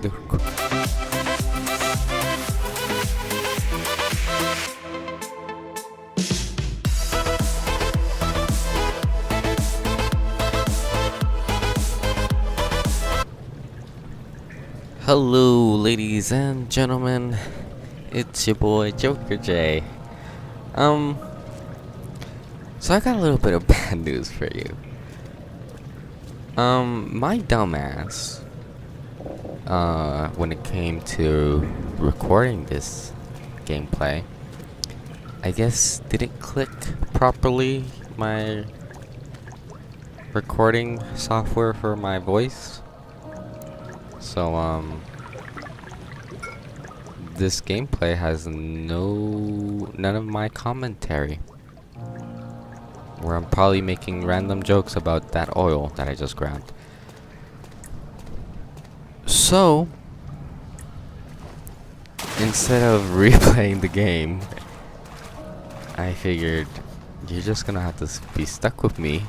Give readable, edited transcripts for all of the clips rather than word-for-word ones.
the Hello, ladies and gentlemen. It's your boy Joker J. So I got a little bit of bad news for you. My dumbass, when it came to recording this gameplay, I guess didn't click properly my recording software for my voice. So, this gameplay has none of my commentary, where I'm probably making random jokes about that oil that I just grabbed. So, instead of replaying the game, I figured you're just gonna have to be stuck with me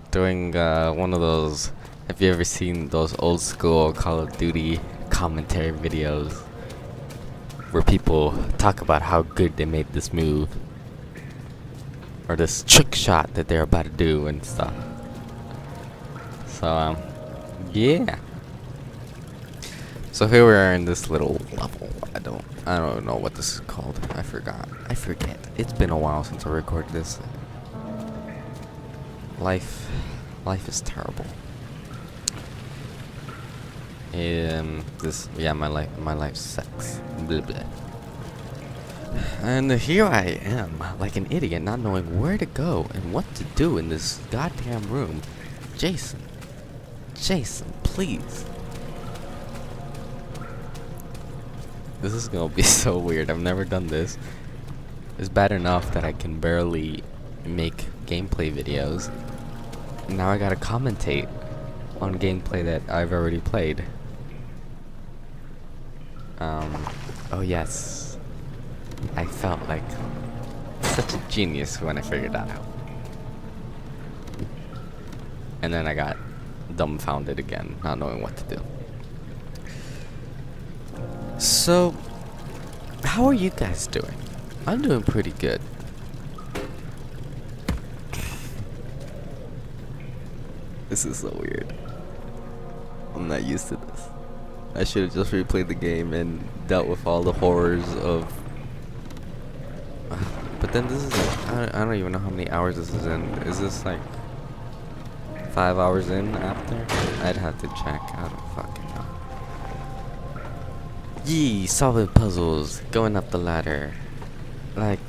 doing one of those. Have you ever seen those old school Call of Duty commentary videos where people talk about how good they made this move or this trick shot that they're about to do and stuff? So yeah. So here we are in this little level. I don't know what this is called. I forget. It's been a while since I recorded this. Life is terrible. My life sucks. Blah, blah. And here I am, like an idiot, not knowing where to go and what to do in this goddamn room. Jason, please. This is gonna be so weird. I've never done this. It's bad enough that I can barely make gameplay videos. Now I gotta commentate on gameplay that I've already played. Oh yes, I felt like such a genius when I figured that out. And then I got dumbfounded again, not knowing what to do. So, how are you guys doing? I'm doing pretty good. This is so weird. I'm not used to this. I should have just replayed the game and dealt with all the horrors of. But then this is I don't even know how many hours this is in. Is this like 5 hours in after? I'd have to check. I don't fucking know. Yee, solving puzzles, going up the ladder, like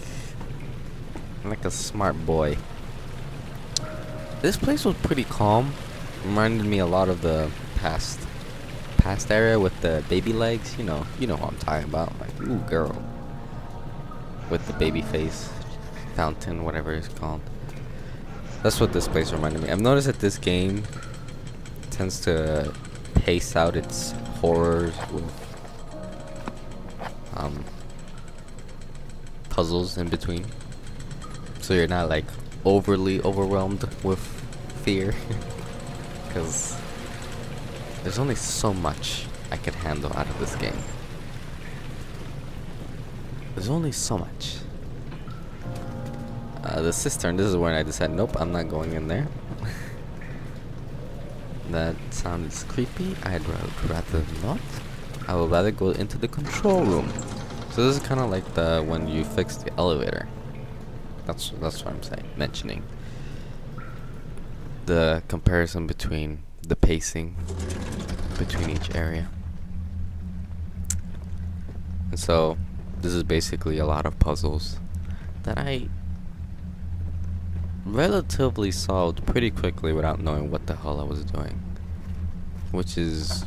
a smart boy. This place was pretty calm. Reminded me a lot of the past area with the baby legs. You know who I'm talking about. Like, ooh, girl, with the baby face fountain, whatever it's called. That's what this place reminded me. I've noticed that this game tends to pace out its horrors with puzzles in between, so you're not like overly overwhelmed with fear. Because there's only so much I can handle out of this game. There's only so much. The cistern, this is when I decided, nope, I'm not going in there. That sounds creepy. I'd rather not. I would rather go into the control room. So this is kind of like when you fix the elevator. That's what I'm mentioning. The comparison between the pacing between each area. And so this is basically a lot of puzzles that I relatively solved pretty quickly without knowing what the hell I was doing, which is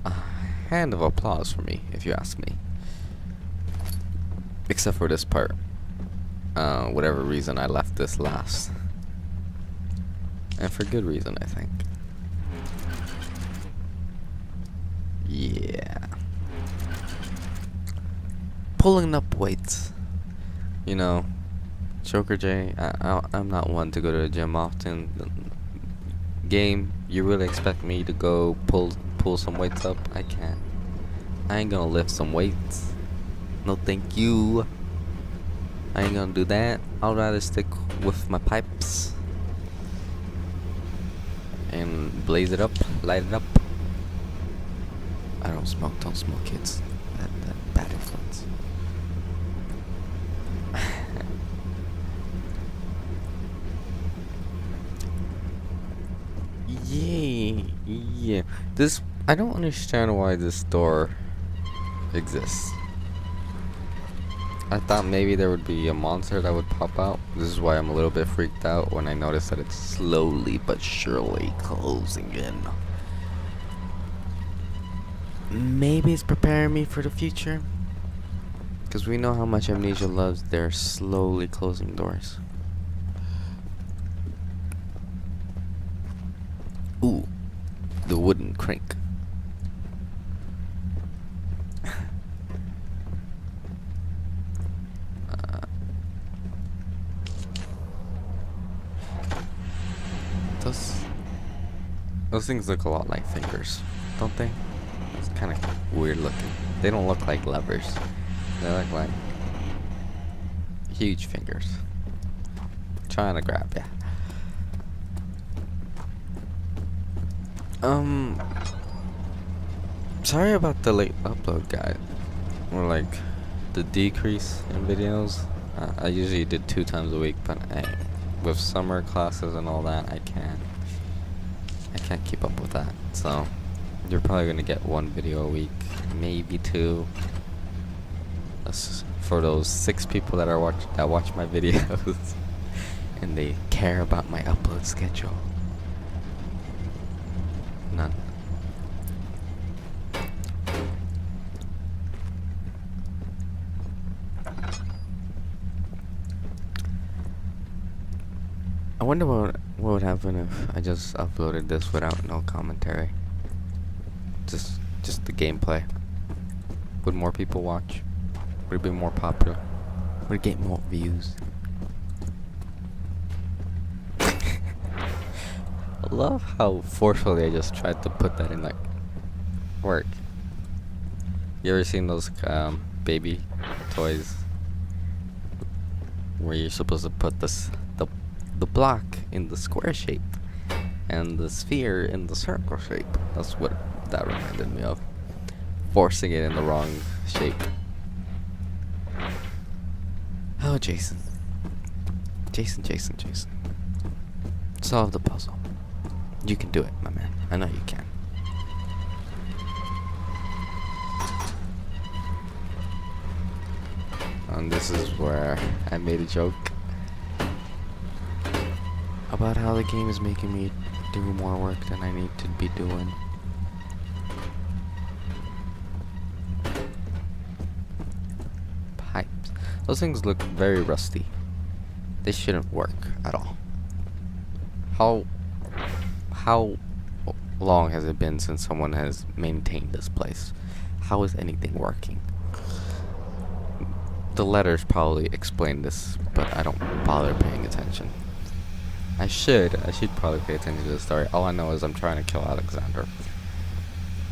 a hand of applause for me, if you ask me. Except for this part. Whatever reason I left this last. And for good reason, I think. Yeah. Pulling up weights. You know, Joker J, I'm not one to go to the gym often. Game, you really expect me to go pull pull some weights up, I can. I ain't gonna lift some weights. No thank you. I ain't gonna do that. I'll rather stick with my pipes and blaze it up, light it up. I don't smoke kids. That bad influence. Yeah. This, I don't understand why this door exists. I thought maybe there would be a monster that would pop out. This is why I'm a little bit freaked out when I notice that it's slowly but surely closing in. Maybe it's preparing me for the future. Because we know how much Amnesia loves their slowly closing doors. Ooh, the wooden crank. Those things look a lot like fingers, don't they? It's kind of weird looking. They don't look like levers. They look like huge fingers. Trying to grab ya. Sorry about the late upload, guys. Or like the decrease in videos. I usually did 2 times a week, but with summer classes and all that, I can't keep up with that. So you're probably gonna get 1 video a week, maybe 2. That's for those 6 people that watch my videos and they care about my upload schedule. None. I wonder what would happen if I just uploaded this without no commentary. Just the gameplay. Would more people watch? Would it be more popular? Would it get more views? I love how forcefully I just tried to put that in like work. You ever seen those baby toys where you're supposed to put the block in the square shape and the sphere in the circle shape? That's what that reminded me of. Forcing it in the wrong shape. Oh, Jason. Jason. Solve the puzzle. You can do it, my man. I know you can. And this is where I made a joke about how the game is making me do more work than I need to be doing. Pipes. Those things look very rusty. They shouldn't work at all. How long has it been since someone has maintained this place? How is anything working? The letters probably explain this, but I don't bother paying attention. I should probably pay attention to the story. All I know is I'm trying to kill Alexander.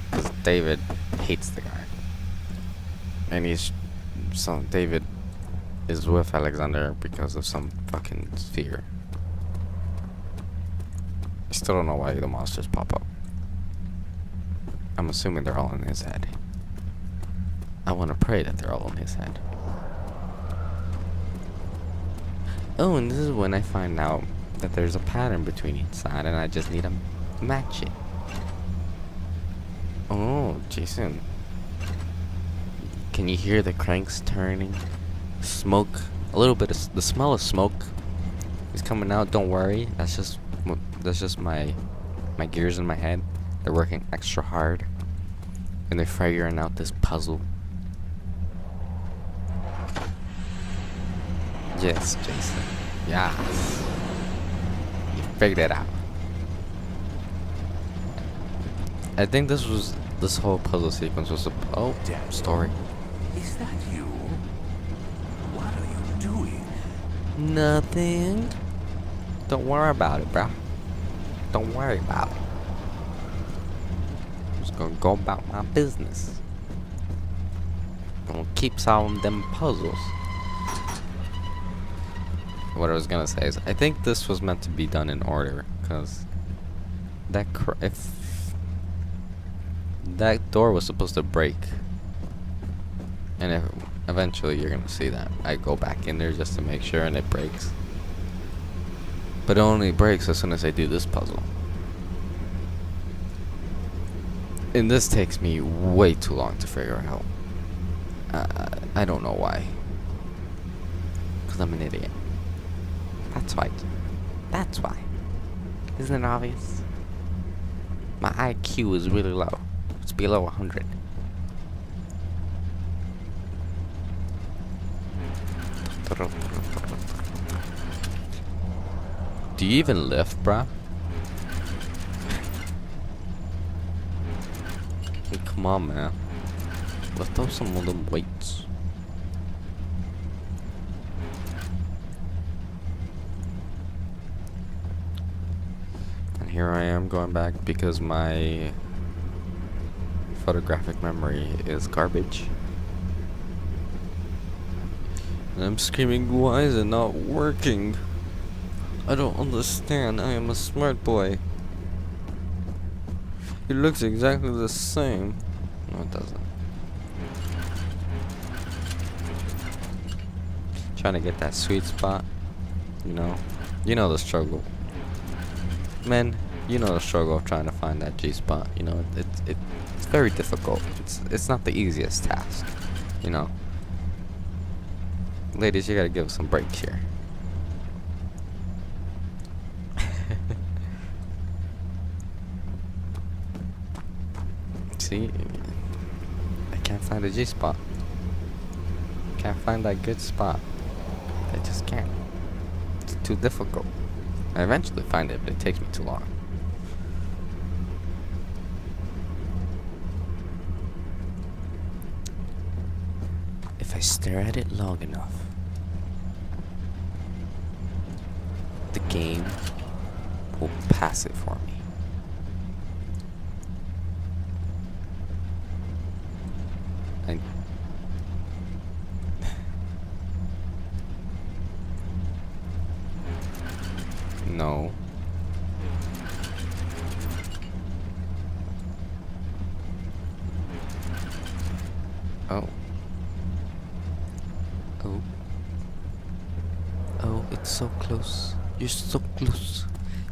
Because David hates the guy. And David is with Alexander because of some fucking fear. I still don't know why the monsters pop up. I'm assuming they're all in his head. I want to pray that they're all in his head. Oh, and this is when I find out that there's a pattern between each side and I just need to match it. Oh, Jason. Can you hear the cranks turning? Smoke. A little bit of the smell of smoke is coming out. Don't worry. That's just my gears in my head. They're working extra hard and they're figuring out this puzzle. Yes, Jason. Yes. You figured it out. I think this whole puzzle sequence was damn story. Is that you? What are you doing? Nothing. Don't worry about it, bro. Don't worry about it. just gonna go about my business. Gonna keep solving them puzzles. What I was gonna say is, I think this was meant to be done in order, cause if that door was supposed to break, and if eventually you're gonna see that I go back in there just to make sure, and it breaks. But it only breaks as soon as I do this puzzle. And this takes me way too long to figure out. I don't know why. Because I'm an idiot. That's why. That's why. Isn't it obvious? My IQ is really low. It's below 100. Do you even lift, bruh? Come on, man. Lift up some of them weights. And here I am going back because my photographic memory is garbage. And I'm screaming, why is it not working? I don't understand. I am a smart boy. It looks exactly the same. No, it doesn't. Trying to get that sweet spot. You know the struggle. Men, you know the struggle of trying to find that G spot. You know, it's very difficult. It's not the easiest task. You know. Ladies, you gotta give us some breaks here. See, I can't find a G spot. Can't find that good spot. I just can't. It's too difficult. I eventually find it, but it takes me too long. If I stare at it long enough, the game will pass it for me. No. Oh. Oh. Oh, it's so close. You're so close.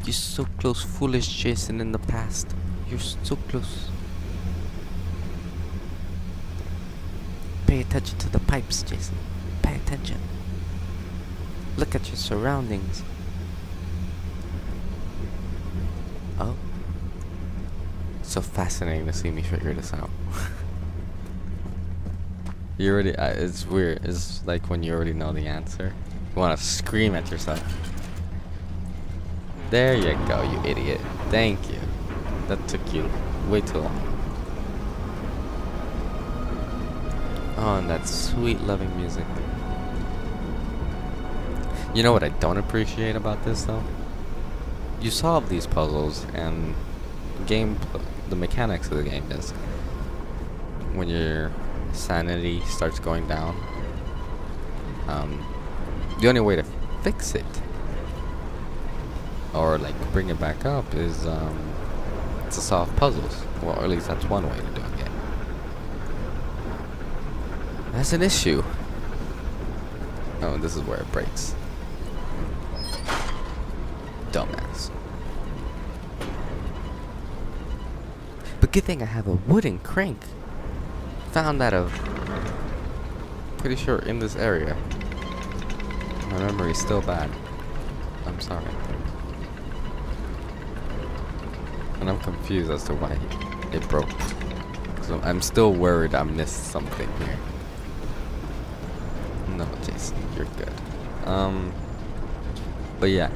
You're so close, foolish Jason in the past. You're so close. Pay attention to the pipes, Jason. Pay attention. Look at your surroundings. Oh. So fascinating to see me figure this out. You already, it's weird. It's like when you already know the answer. You want to scream at yourself. There you go, you idiot. Thank you. That took you way too long. Oh, and that sweet, loving music. You know what I don't appreciate about this, though? You solve these puzzles, and the mechanics of the game is when your sanity starts going down, the only way to fix it or like bring it back up is to solve puzzles. Well, or at least that's one way to do it. That's an issue. Oh, and this is where it breaks. Dumbass. But good thing I have a wooden crank. Found that pretty sure in this area. My memory's still bad. I'm sorry. And I'm confused as to why it broke. So I'm still worried I missed something here. No, Jason, you're good. But yeah.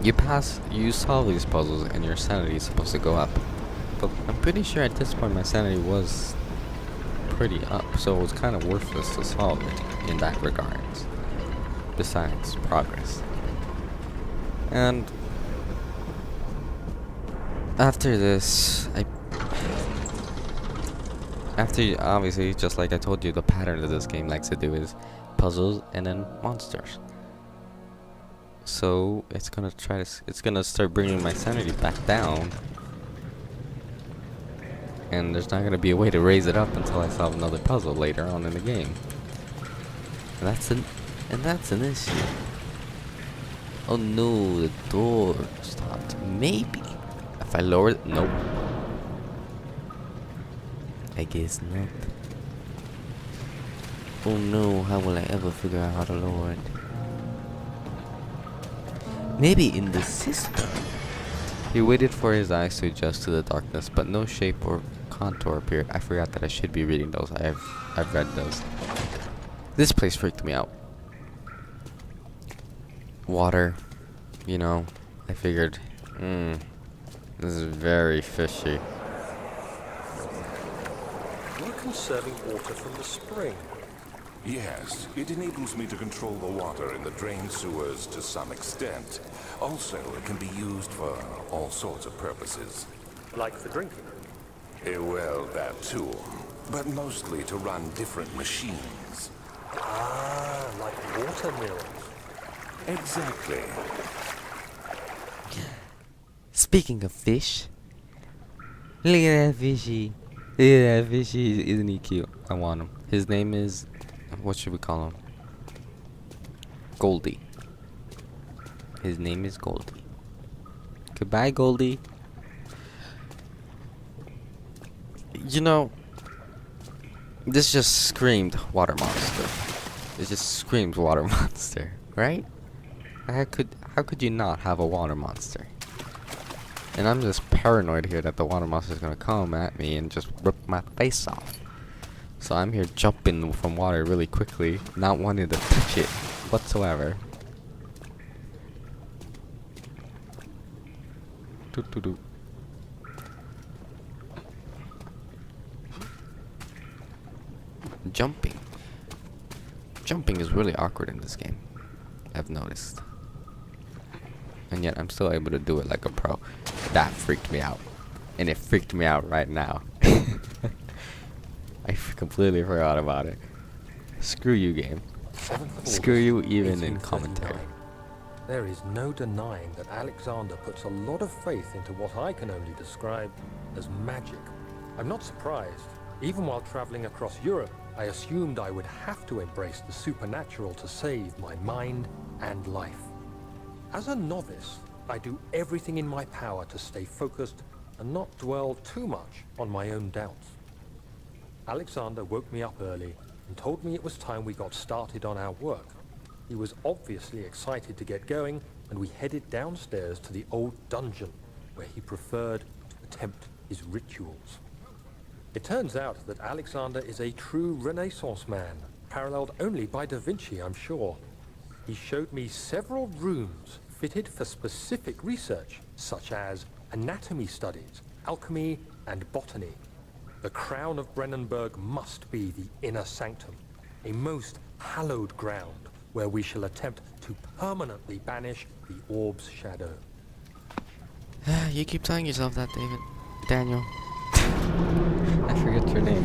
You solve these puzzles and your sanity is supposed to go up. But I'm pretty sure at this point my sanity was pretty up, so it was kind of worthless to solve it in that regards. Besides progress. And after this, After obviously, just like I told you, the pattern of this game likes to do is puzzles and then monsters. So it's gonna it's gonna start bringing my sanity back down, and there's not gonna be a way to raise it up until I solve another puzzle later on in the game. And that's an issue. Oh no, the door stopped. Maybe if I lower it, nope. I guess not. Oh no, how will I ever figure out how to lower it? Maybe in the system. He waited for his eyes to adjust to the darkness, but no shape or contour appeared. I forgot that I should be reading those. I've read those. This place freaked me out. Water, you know, I figured, this is very fishy. You're conserving water from the spring. Yes, it enables me to control the water in the drain sewers to some extent. Also, it can be used for all sorts of purposes. Like for drinking. Well, that too. But mostly to run different machines. Ah, like water mills. Exactly. Speaking of fish, look at that fishy. Look at that fishy. Isn't he cute? I want him. His name is, what should we call him? Goldie. His name is Goldie. Goodbye, Goldie. You know, this just screamed water monster. It just screams water monster, right? How could you not have a water monster? And I'm just paranoid here that the water monster is gonna come at me and just rip my face off. So I'm here jumping from water really quickly, not wanting to touch it whatsoever. Doo-doo-doo. Jumping is really awkward in this game, I've noticed. And yet I'm still able to do it like a pro. That freaked me out. And it freaked me out right now. I completely forgot about it. Screw you, game. Screw you even in commentary. There is no denying that Alexander puts a lot of faith into what I can only describe as magic. I'm not surprised. Even while traveling across Europe, I assumed I would have to embrace the supernatural to save my mind and life. As a novice, I do everything in my power to stay focused and not dwell too much on my own doubts. Alexander woke me up early and told me it was time we got started on our work. He was obviously excited to get going, and we headed downstairs to the old dungeon, where he preferred to attempt his rituals. It turns out that Alexander is a true Renaissance man, paralleled only by Da Vinci, I'm sure. He showed me several rooms fitted for specific research, such as anatomy studies, alchemy, and botany. The crown of Brennenburg must be the inner sanctum, a most hallowed ground where we shall attempt to permanently banish the orb's shadow. You keep telling yourself that, David. Daniel. I forget your name.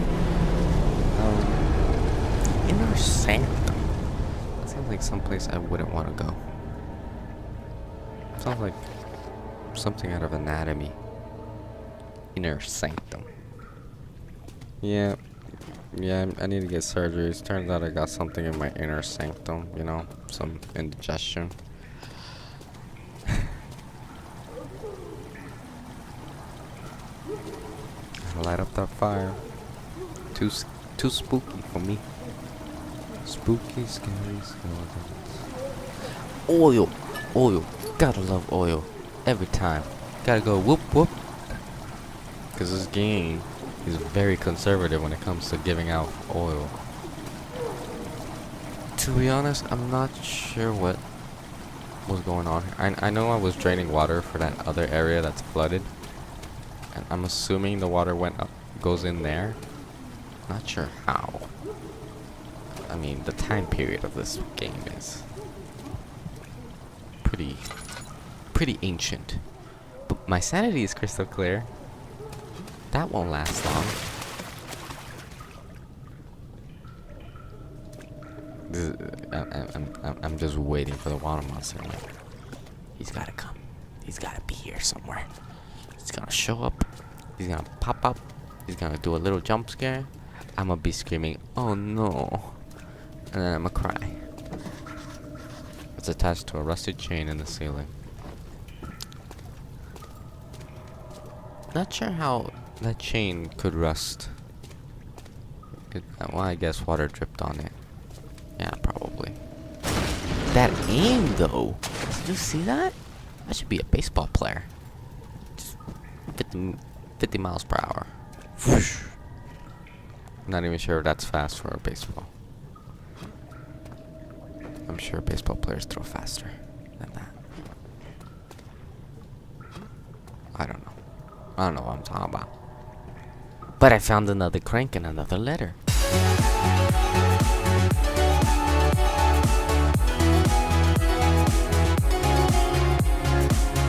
Inner Sanctum. That sounds like someplace I wouldn't want to go. Sounds like something out of anatomy. Inner Sanctum. Yeah, I need to get surgeries. Turns out I got something in my inner sanctum, you know, some indigestion. Light up that fire. Too spooky for me. Spooky, scary skeletons. Oil. Gotta love oil. Every time. Gotta go whoop whoop. Cause this game is very conservative when it comes to giving out oil. To be honest, I'm not sure what was going on here. I know I was draining water for that other area that's flooded. And I'm assuming the water goes in there. Not sure how. I mean, the time period of this game is pretty ancient. But my sanity is crystal clear. That won't last long. I'm just waiting for the water monster. Like, he's gotta come. He's gotta be here somewhere. He's gonna show up. He's gonna pop up. He's gonna do a little jump scare. I'm gonna be screaming, "Oh no!" And then I'm gonna cry. It's attached to a rusted chain in the ceiling. Not sure how that chain could rust. Well, I guess water dripped on it. Yeah, probably. That aim, though. Did you see that? I should be a baseball player. Just 50 miles per hour. Whoosh. Not even sure if that's fast for a baseball. I'm sure baseball players throw faster than that. I don't know. I don't know what I'm talking about. But I found another crank and another letter.